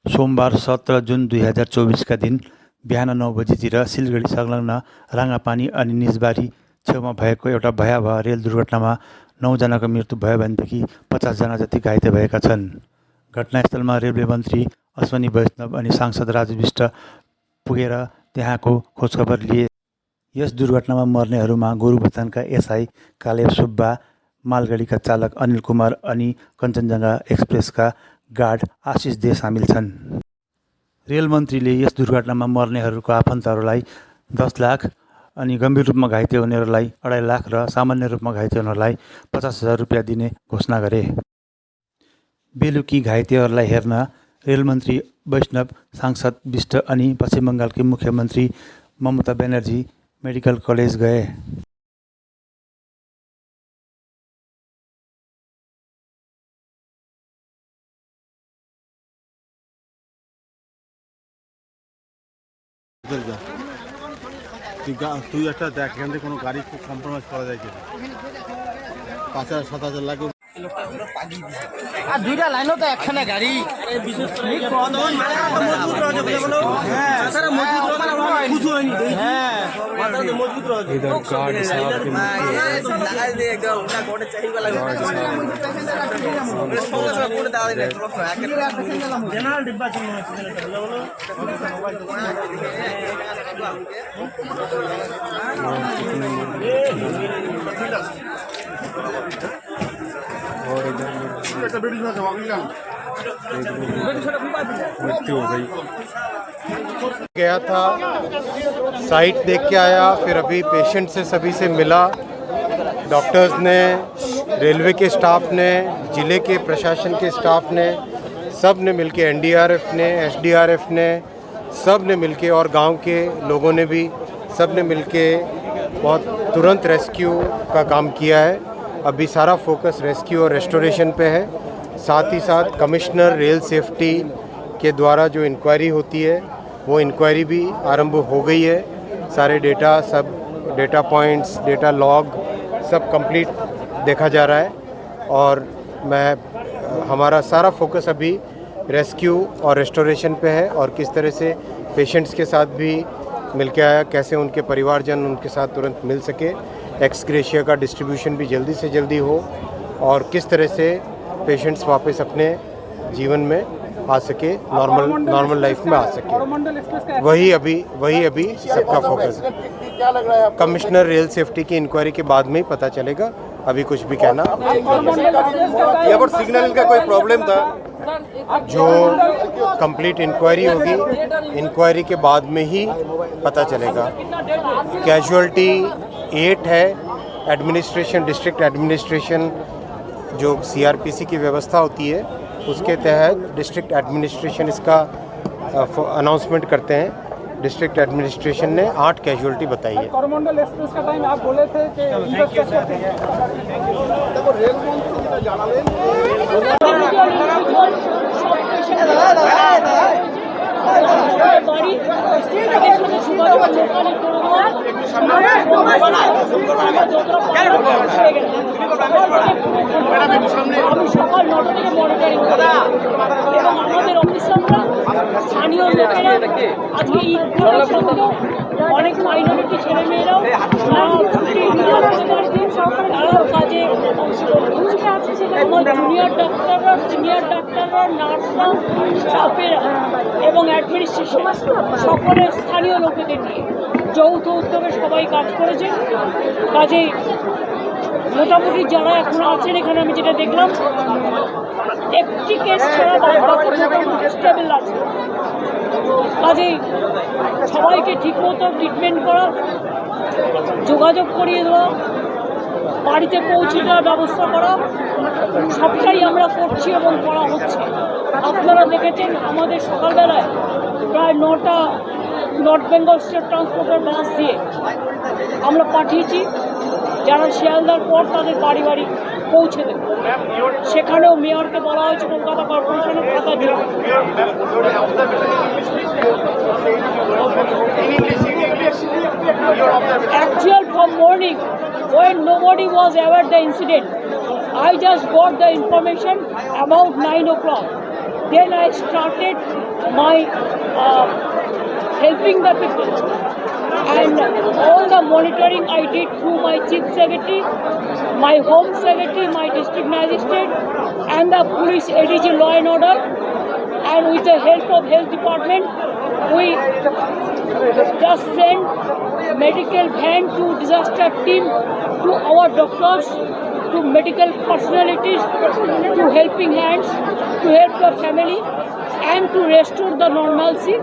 सोमबार 17 जुन 2024 का दिन बिहान 9 बजीतिर सिलगढी संलग्न राङ्गापानी अनि निजबारी छेउमा भएको एउटा भयावह रेल दुर्घटनामा 9 जनाको मृत्यु भयो भनेदेखि 50 जना जति घाइते भएका छन्। घटनास्थलमा रेलवे मन्त्री अश्वनी वैष्णव अनि सांसद राजु विष्ट पुगेर त्यहाँको खोजखबर लिए। यस दुर्घटनामा मर्नेहरूमा गोरुबथानका एसआई कालेब सुब्बा, मालगाडीका चालक अनिल कुमार अनि कञ्चनजङ्घा एक्सप्रेसका गार्ड आशिष दे सामेल छन्। रेल मन्त्रीले यस दुर्घटनामा मर्नेहरूको आफन्तहरूलाई 10 लाख अनि गम्भीर रूपमा घाइते हुनेहरूलाई 2.5 लाख र सामान्य रूपमा घाइते हुनेहरूलाई 50,000 रुपियाँ दिने घोषणा गरे। बेलुकी घाइतेहरूलाई हेर्न रेलमन्त्री वैष्णव, सांसद विष्ट अनि पश्चिम बङ्गालकी मुख्यमन्त्री ममता ब्यानर्जी मेडिकल कलेज गए। তুই একটা দেখ এখান থেকে কোনো গাড়ি খুব কম্প্রোমাইজ করা যায় কিনা। 5,000-7,000 লাগে আর দুইটা লাইনও তো একখানে গাড়ি मृत्यु हो गई। गया था, साइट देख के आया, फिर अभी पेशेंट से सभी से मिला। डॉक्टर्स ने, रेलवे के स्टाफ ने, ज़िले के प्रशासन के स्टाफ ने, सब ने मिलके, एनडीआरएफ ने, एसडीआरएफ ने, सब ने मिलके और गांव के लोगों ने भी सब ने मिलके बहुत तुरंत रेस्क्यू का काम किया है। अभी सारा फोकस रेस्क्यू और रेस्टोरेशन पे है। साथ ही साथ कमिश्नर रेल सेफ्टी के द्वारा जो इंक्वायरी होती है वो इंक्वायरी भी आरंभ हो गई है। सारे डेटा, सब डेटा पॉइंट्स, डेटा लॉग सब कंप्लीट देखा जा रहा है और हमारा सारा फोकस अभी रेस्क्यू और रेस्टोरेशन पे है और किस तरह से पेशेंट्स के साथ भी मिल के आया, कैसे उनके परिवारजन उनके साथ तुरंत मिल सके, एक्स ग्रेशिया का डिस्ट्रीब्यूशन भी जल्दी से जल्दी हो और किस तरह से पेशेंट्स वापस अपने जीवन में आ सके, नॉर्मल लाइफ में आ सके। वही अभी सबका फोकस है। कमिश्नर रेल सेफ्टी की इंक्वायरी के बाद में ही पता चलेगा, अभी कुछ भी कहना। यहाँ पर सिग्नल का कोई प्रॉब्लम था, जो कंप्लीट इंक्वायरी होगी, इंक्वायरी के बाद में ही पता चलेगा। कैजुअल्टी 8 है। एडमिनिस्ट्रेशन, डिस्ट्रिक्ट एडमिनिस्ट्रेशन जो सीआरपीसी की व्यवस्था होती है उसके तहत डिस्ट्रिक्ट एडमिनिस्ट्रेशन इसका अनाउंसमेंट करते हैं। डिस्ट्रिक्ट एडमिनिस्ट्रेशन ने 8 कैजुअल्टी बताई है। कोरोमंडल एक्सप्रेस का टाइम आप बोले थे कि সকাল 9টা থেকে মনিটরিং এবং আমাদের অফিসাররা স্থানীয় লোকেরা আজকে ঈদ অনেক মাইনরিটি ছেলেমেয়েরাও তারাও কাজে অংশগ্রহণ আছে। সেটা আমার জুনিয়র ডাক্তাররা, সিনিয়র ডাক্তাররা, নার্সরা, স্টাফেরা এবং অ্যাডমিনিস্ট্রেশন সকলের স্থানীয় লোকেদের নিয়ে যৌথ উদ্যোগে সবাই কাজ করেছে। কাজেই মোটামুটি যারা এখন আছেন এখানে আমি যেটা দেখলাম একটি কেস ছাড়া মোটামুটি স্টেবল আছে। কাজেই সবাইকে ঠিকমতো ট্রিটমেন্ট করা, যোগাযোগ করিয়ে দেওয়া, বাড়িতে পৌঁছে দেওয়ার ব্যবস্থা করা সবটাই আমরা করছি এবং করা হচ্ছে। আপনারা দেখেছেন আমাদের সকালবেলায় প্রায় 9টা নর্থ বেঙ্গল স্টেট ট্রান্সপোর্টের বাস দিয়ে আমরা পাঠিয়েছি, যারা শিয়ালদার পর তাদের বাড়ি বাড়ি পৌঁছে দেবে। সেখানেও মেয়রকে বলা হয়েছে কলকাতা কর্পোরেশনের খাতা দিতে। Actual from morning when nobody was aware the incident, I just got the information about 9 o'clock. Then I started my helping the people. And all the monitoring I did through my chief secretary, my home secretary, my district magistrate, and the police ADG law and order. And with the help of health department, we just sent medical van to disaster team, to our doctors, to medical personalities, to helping hands, to help the family and to restore the normalcy.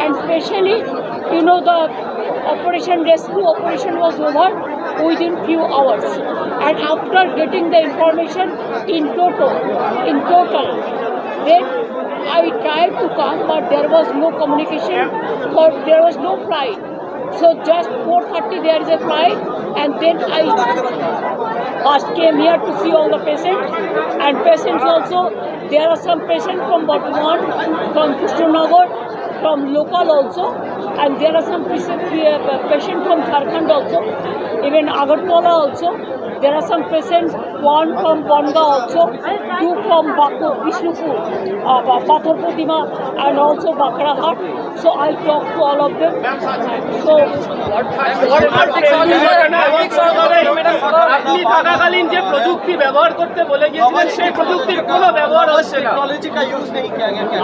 And especially, you know, the operation rescue operation was over within few hours. And after getting the information in total, then I tried to come, but there was no communication, or there was no flight. So just 4:30 there is a flight, and then I first came here to see all the patients. And patients also, there are some patients from Bardhaman, from Krishnanagar, from local also, and there are some patients from Jharkhand also, even Agartala also. There are some patients, one from Bonga also, two from Bakur, Vishnupur, Pathor Pratima, and also Bakrahat. So I talked to all of them. So আপনি থাকাকালীন যে প্রযুক্তি ব্যবহার করতে বলে গিয়েছিলেন সেই প্রযুক্তির কোনো ব্যবহার হচ্ছে না।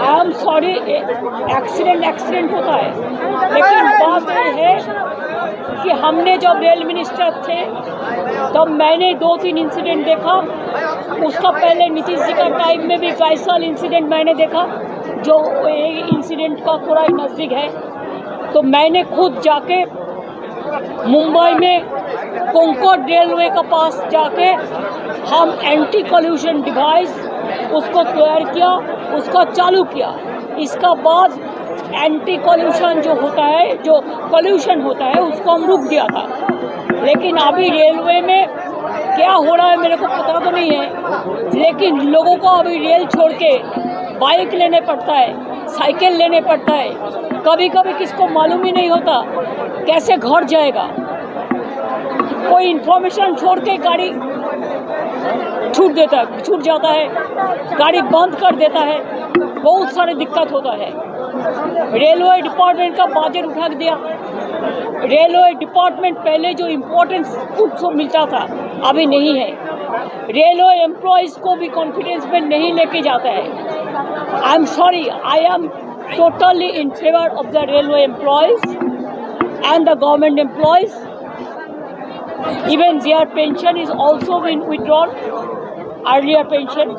आई एम सॉरी, एक्सीडेंट होता है, लेकिन बात ये है कि हमने जब रेल मिनिस्टर थे तब मैंने 2-3 इंसिडेंट देखा। उसका पहले नीतीश जी का टाइम में भी कई साल इंसिडेंट मैंने देखा, जो इंसिडेंट का पूरा नज़दीक है। तो मैंने खुद जाके मुंबई में कोंकण रेलवे के पास जाके हम एंटी कॉल्यूशन डिवाइस उसको तैयार किया, उसका चालू किया। इसका बाद एंटी कॉल्यूशन जो होता है, जो कॉल्यूशन होता है, उसको हम रुक दिया था। लेकिन अभी रेलवे में क्या हो रहा है मेरे को पता तो नहीं है, लेकिन लोगों को अभी रेल छोड़ के बाइक लेने पड़ता है, साइकिल लेने पड़ता है। कभी कभी किसको मालूम ही नहीं होता कैसे घर जाएगा। कोई इन्फॉर्मेशन छोड़ के गाड़ी छूट जाता है, गाड़ी बंद कर देता है, बहुत सारे दिक्कत होता है। रेलवे डिपार्टमेंट का बजट उठा दिया। रेलवे डिपार्टमेंट पहले जो इम्पोर्टेंस उसको मिलता था अभी नहीं है। रेलवे एम्प्लॉयज़ को भी कॉन्फिडेंस में नहीं लेके जाता है। I am sorry, I am totally in favor of the railway employees and the government employees. Even their pension is also been withdrawn, earlier pension.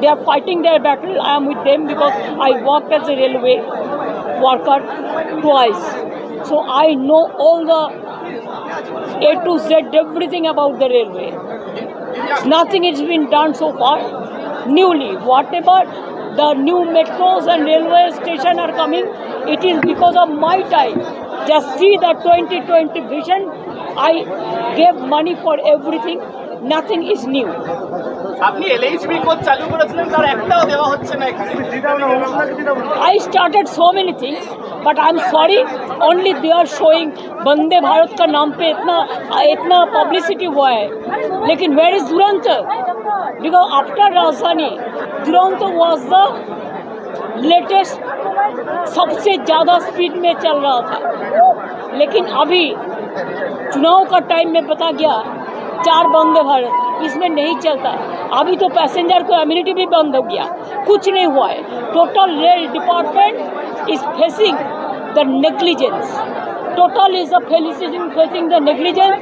They are fighting their battle. I am with them because I worked as a railway worker twice. So I know all the A to Z, everything about the railway. Nothing has been done so far. Newly, whatever the new metros and railway station are coming, it is because of my time. Just see the 2020 vision. I gave money for everything. Nothing is new. আপনি LHB code চালু করেছিলেন, তার একটাও দেওয়া হচ্ছে না এখানে। I started so many things, but I'm sorry, only they are showing Vande Bharat का नाम पे इतना पब्लिसिटी हुआ है, लेकिन where is Duronto? Because after राजधानी, Duronto was the latest, सबसे ज़्यादा स्पीड में चल रहा था। लेकिन अभी चुनाव का टाइम में पता गया 4 वंदे भारत इसमें नहीं चलता। अभी तो पैसेंजर को एम्यूनिटी भी बंद हो गया, कुछ नहीं हुआ है। Total rail department is facing the negligence, total is facing the negligence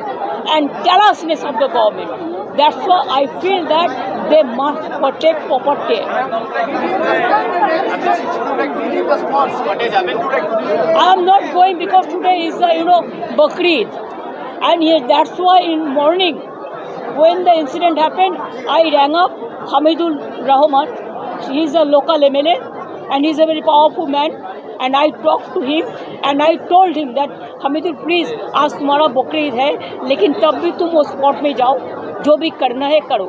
and carelessness of the government. That's why I feel that they must protect proper care. I am not going because today is Bakrid, and yes, that's why in morning when the incident happened, I rang up Hamidul Rahman. He is a local MLA and he is a very powerful man. And I talked to him and I told him that Hamidul, please, आज तुम्हारा बकरीद है, लेकिन तब भी तुम उस spot में जाओ, जो भी करना है करो।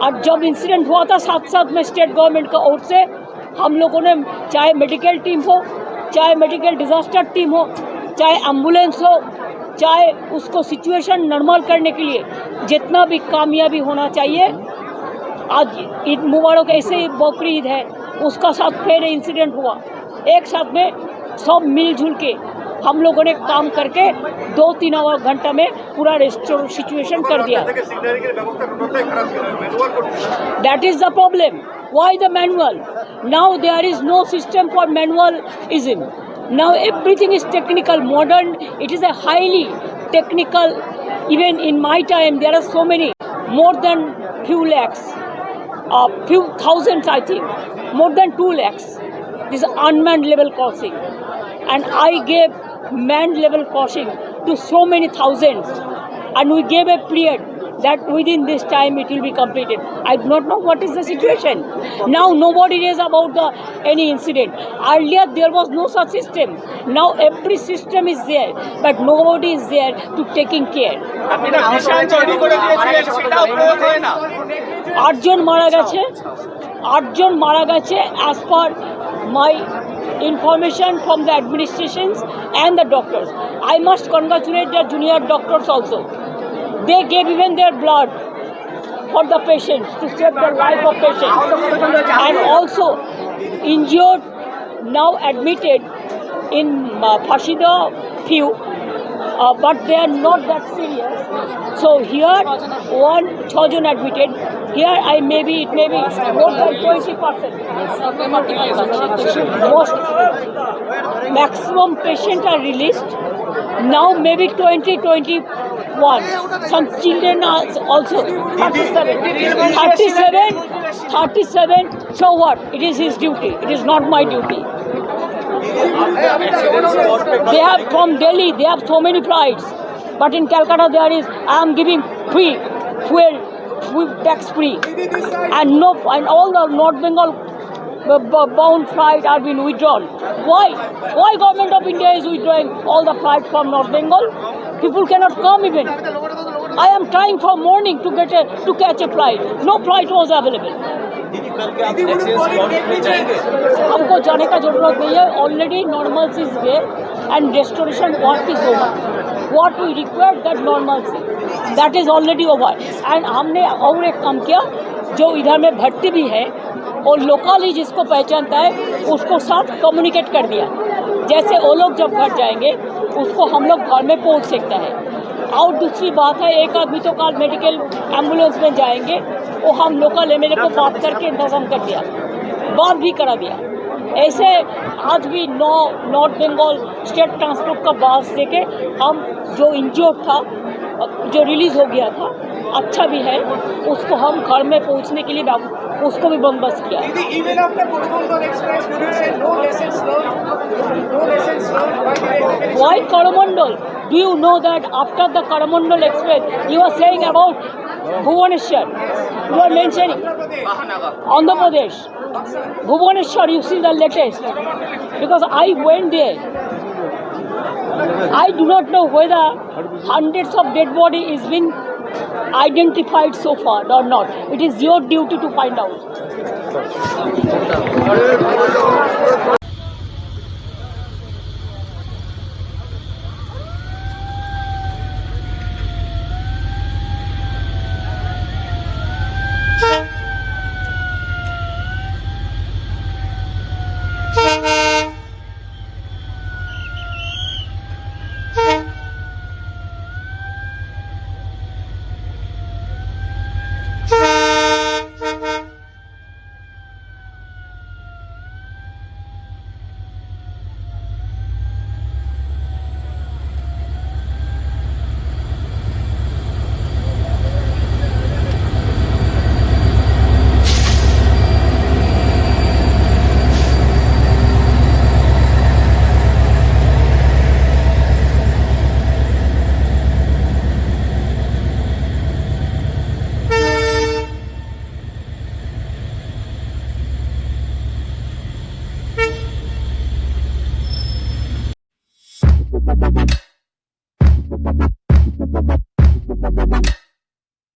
और जब इंसिडेंट हुआ था साथ में स्टेट गवर्नमेंट का ओर से हम लोगों ने, चाहे मेडिकल टीम हो, चाहे मेडिकल डिजास्टर टीम हो, चाहे एम्बुलेंस हो, चाहे उसको सिचुएशन नॉर्मल करने के लिए जितना भी कामयाबी होना चाहिए आज ईद मुबारक ऐसे ही बकरी ईद है, उसका साथ फिर इंसिडेंट हुआ। एक साथ में सब मिलजुल के हम लोगों ने काम करके 2-3 घंटा में पूरा रेस्टोर सिचुएशन कर दिया। That is the problem. Why the manual? Now there is no system for manualism. Now everything is technical, modern. It is a highly technical. Even in my time, there are so many, more than few lakhs, few thousands, I think, more than 2 lakhs. This is unmanned level crossing, and I gave manned level crossing to so many thousands, and we gave a period that within this time it will be completed. I do not know what is the situation. Now nobody knows about any incident. Earlier there was no such system. Now every system is there, but nobody is there to taking care. আপনারা নিশান তৈরি করে দিয়েছিলেন, সেটাও প্রয়োগ হয় না। 8 জন মারা গেছে, 8 জন মারা গেছে as per my information from the administrations and the doctors. I must congratulate the junior doctors also. They gave even their blood for the patients to save the life of patients, and also injured now admitted in Fashida few, but they are not that serious. So here 6 John admitted. Here it may be more than 20%. Most maximum patients are released. Now maybe 20-21. Some children are also 37. So what? It is his duty. It is not my duty. They have from Delhi, they have so many flights. But in Calcutta there is, I am giving free fuel tax free. And all the North Bengal bound flights are being withdrawn. Why? Why government of India is withdrawing all the flights from North Bengal? People cannot come even. I am trying from morning to catch a flight. No flight was available. हमको जाने का जरूरत नहीं है. Already normalcy is there and restoration work is over. What we require that normalcy, that is already over. And हमने और एक काम किया, जो इधर में भर्ती भी है और लोकली जिसको पहचानता है उसको साथ कम्युनिकेट कर दिया. जैसे वो लोग जब घर जाएंगे उसको हम लोग घर में पहुंच सकता है. और दूसरी बात है, एक आदमी तो कल मेडिकल एम्बुलेंस में जाएंगे, वो हम लोकल एमएलए को बात करके इंतजाम कर दिया, बात भी करा दिया. ऐसे आज भी नॉर्थ बंगाल स्टेट ट्रांसपोर्ट का बस देके हम जो इंजर्ड था, जो रिलीज हो गया था, अच्छा भी है, उसको हम घर में पहुंचने के लिए उसको भी बंदोबस्त किया. Even after Coromandel Express, would you say no lessons learned? No lessons learned? Why Coromandel? Do you know that after the Coromandel Express, you are saying about Bhubaneswar? You are mentioning Andhra Pradesh. Bhubaneswar, you see the latest. Because I went there. I do not know whether hundreds of dead body is been identified so far or not. It is your duty to find out.